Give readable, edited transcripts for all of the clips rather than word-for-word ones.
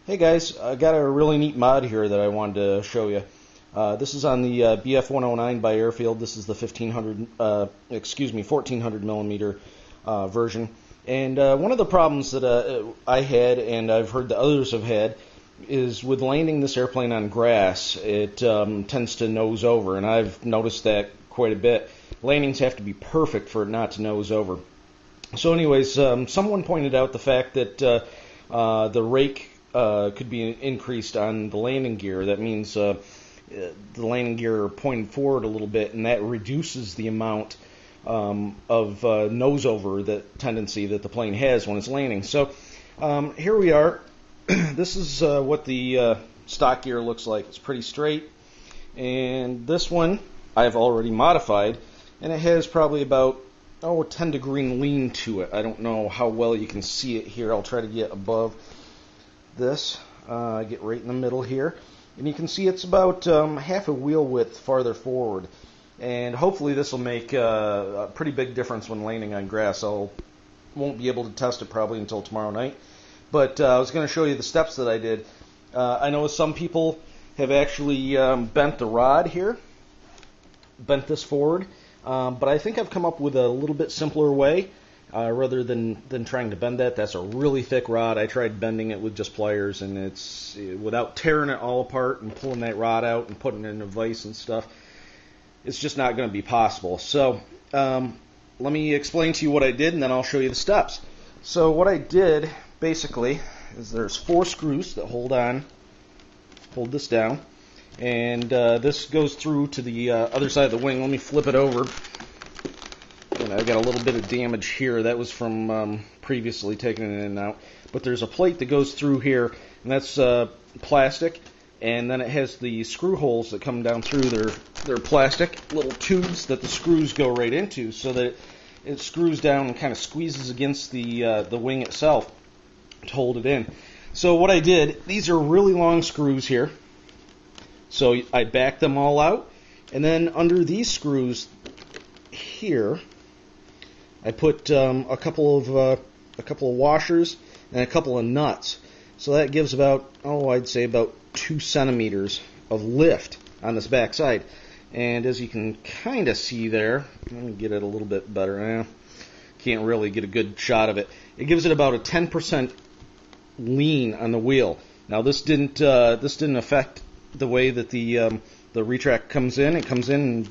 Hey guys, I got a really neat mod here that I wanted to show you. This is on the BF-109 by Airfield. This is the 1400 millimeter version. And one of the problems that I had, and I've heard that others have had, is with landing this airplane on grass, it tends to nose over, and I've noticed that quite a bit. Landings have to be perfect for it not to nose over. So anyways, someone pointed out the fact that the rake could be increased on the landing gear. That means the landing gear pointed forward a little bit, and that reduces the amount of nose over that tendency that the plane has when it's landing. So here we are. This is what the stock gear looks like. It's pretty straight, and this one I've already modified, and it has probably about 10-degree lean to it. I don't know how well you can see it here. I'll try to get above this. Get right in the middle here, and you can see it's about half a wheel width farther forward, and hopefully this will make a pretty big difference when landing on grass. I won't be able to test it probably until tomorrow night, but I was going to show you the steps that I did. I know some people have actually bent the rod here, bent this forward, but I think I've come up with a little bit simpler way. Rather than trying to bend that. That's a really thick rod. I tried bending it with just pliers, and it's without tearing it all apart and pulling that rod out and putting it in a vise and stuff. It's just not going to be possible. So let me explain to you what I did, and then I'll show you the steps. So what I did basically is there's 4 screws that hold this down, and this goes through to the other side of the wing. Let me flip it over. And I've got a little bit of damage here. That was from previously taking it in and out. But there's a plate that goes through here, and that's plastic. And then it has the screw holes that come down through. They're plastic little tubes that the screws go right into, so that it screws down and kind of squeezes against the wing itself to hold it in. So what I did, these are really long screws here. So I backed them all out, and then under these screws here, I put a couple of washers and a couple of nuts. So that gives about, I'd say about 2 centimeters of lift on this back side. And as you can kind of see there, let me get it a little bit better. Can't really get a good shot of it. It gives it about a 10% lean on the wheel. Now this didn't affect the way that the retract comes in. It comes in and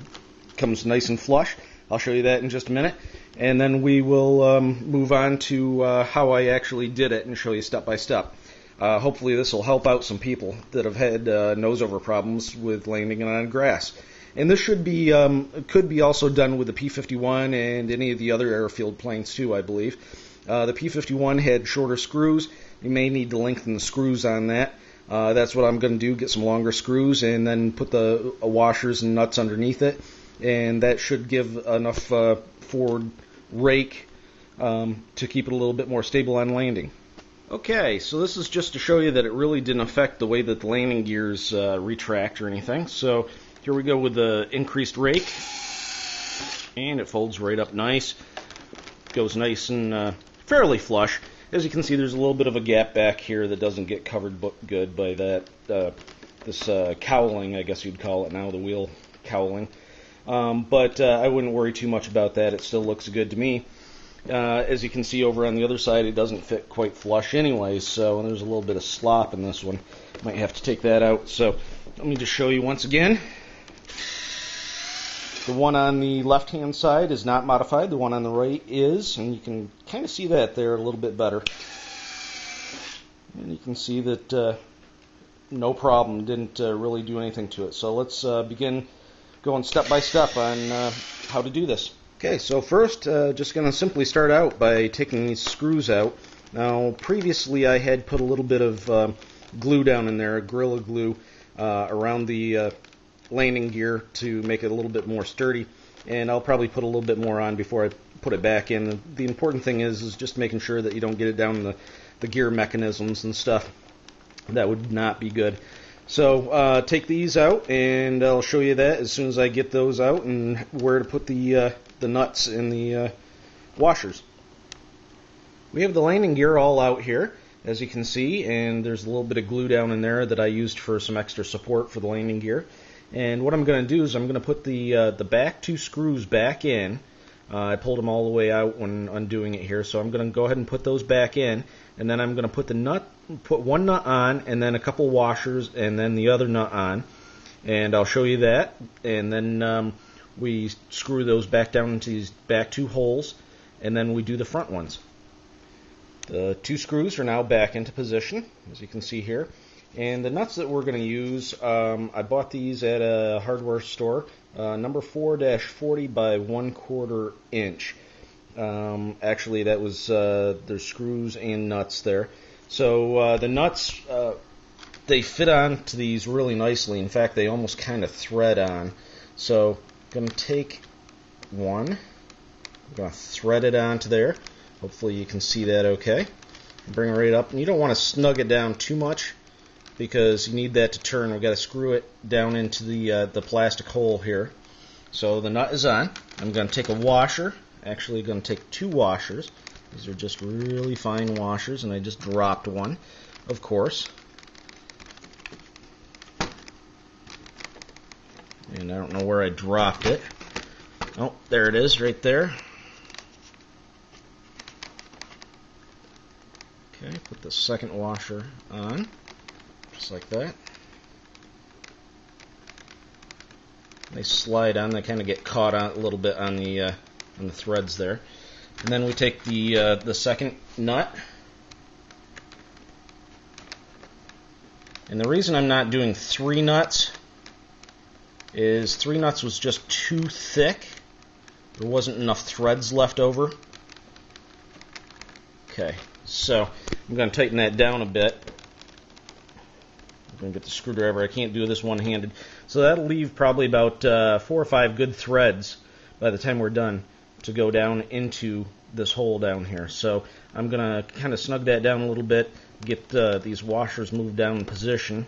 comes nice and flush. I'll show you that in just a minute, and then we will move on to how I actually did it and show you step by step. Hopefully this will help out some people that have had nose over problems with landing on grass. And this should be could be also done with the P-51 and any of the other Airfield planes too, I believe. The P-51 had shorter screws. You may need to lengthen the screws on that. That's what I'm going to do, get some longer screws and then put the washers and nuts underneath it. And that should give enough forward rake to keep it a little bit more stable on landing. Okay, so this is just to show you that it really didn't affect the way that the landing gears retract or anything. So here we go with the increased rake, and it folds right up nice. Goes nice and fairly flush. As you can see, there's a little bit of a gap back here that doesn't get covered good by that this cowling, I guess you'd call it now, the wheel cowling. But I wouldn't worry too much about that. It still looks good to me. As you can see over on the other side, it doesn't fit quite flush anyways, so there's a little bit of slop in this one. Might have to take that out. So let me just show you once again. The one on the left-hand side is not modified. The one on the right is, and you can kind of see that there a little bit better. And you can see that no problem, didn't really do anything to it. So let's begin going step by step on how to do this. Okay, so first, just going to simply start out by taking these screws out. Now, previously I had put a little bit of glue down in there, Gorilla Glue, around the landing gear to make it a little bit more sturdy, and I'll probably put a little bit more on before I put it back in. The important thing is just making sure that you don't get it down in the gear mechanisms and stuff. That would not be good. So take these out, and I'll show you that as soon as I get those out and where to put the nuts and the washers. We have the landing gear all out here, as you can see, and there's a little bit of glue down in there that I used for some extra support for the landing gear. And what I'm going to do is I'm going to put the back two screws back in. I pulled them all the way out when undoing it here, so I'm going to go ahead and put those back in, and then I'm going to put one nut on, and then a couple washers, and then the other nut on, and I'll show you that. And then we screw those back down into these back two holes, and then we do the front ones. The two screws are now back into position, as you can see here. And the nuts that we're going to use, I bought these at a hardware store, number 4-40 by 1/4 inch. Actually, that was there's screws and nuts there. So the nuts, they fit onto these really nicely. In fact, they almost kind of thread on. So I'm going to take one, I'm going to thread it onto there. Hopefully you can see that okay. Bring it right up, and you don't want to snug it down too much, because you need that to turn. We've got to screw it down into the plastic hole here. So the nut is on. I'm going to take a washer. Actually, going to take two washers. These are just really fine washers, and I just dropped one, of course. And I don't know where I dropped it. Oh, there it is, right there. Okay, put the second washer on. Just like that. They slide on. They kind of get caught on a little bit on the threads there. And then we take the second nut. And the reason I'm not doing 3 nuts is 3 nuts was just too thick. There wasn't enough threads left over. Okay, so I'm going to tighten that down a bit. I'm going to get the screwdriver. I can't do this one-handed. So that'll leave probably about 4 or 5 good threads by the time we're done to go down into this hole down here. So I'm going to kind of snug that down a little bit, get these washers moved down in position.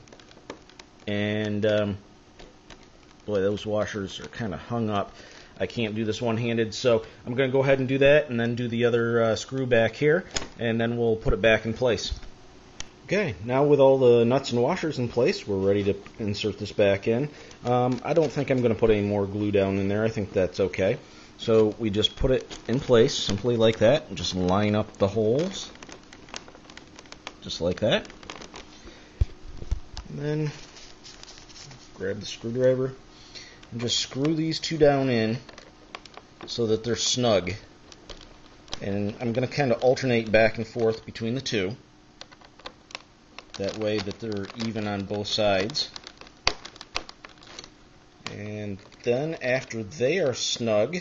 And boy, those washers are kind of hung up. I can't do this one-handed, so I'm going to go ahead and do that, and then do the other screw back here, and then we'll put it back in place. Okay, now with all the nuts and washers in place, we're ready to insert this back in. I don't think I'm going to put any more glue down in there. I think that's okay. So we just put it in place, simply like that, and just line up the holes, just like that. And then grab the screwdriver and just screw these two down in so that they're snug. And I'm going to kind of alternate back and forth between the two. That way that they're even on both sides. And then after they are snug,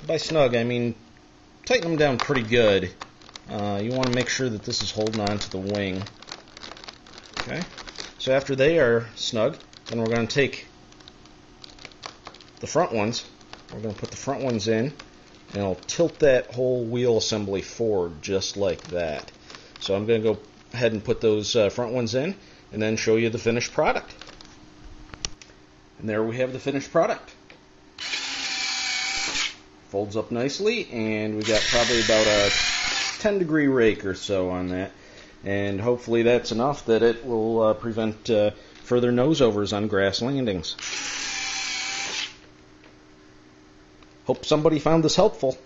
by snug I mean tighten them down pretty good. You want to make sure that this is holding on to the wing. Okay, so after they are snug, then we're going to take the front ones. We're going to put the front ones in, and I'll tilt that whole wheel assembly forward just like that. So I'm going to go ahead and put those front ones in, and then show you the finished product. And there we have the finished product. Folds up nicely, and we got probably about a 10-degree rake or so on that. And hopefully that's enough that it will prevent further nose-overs on grass landings. Hope somebody found this helpful.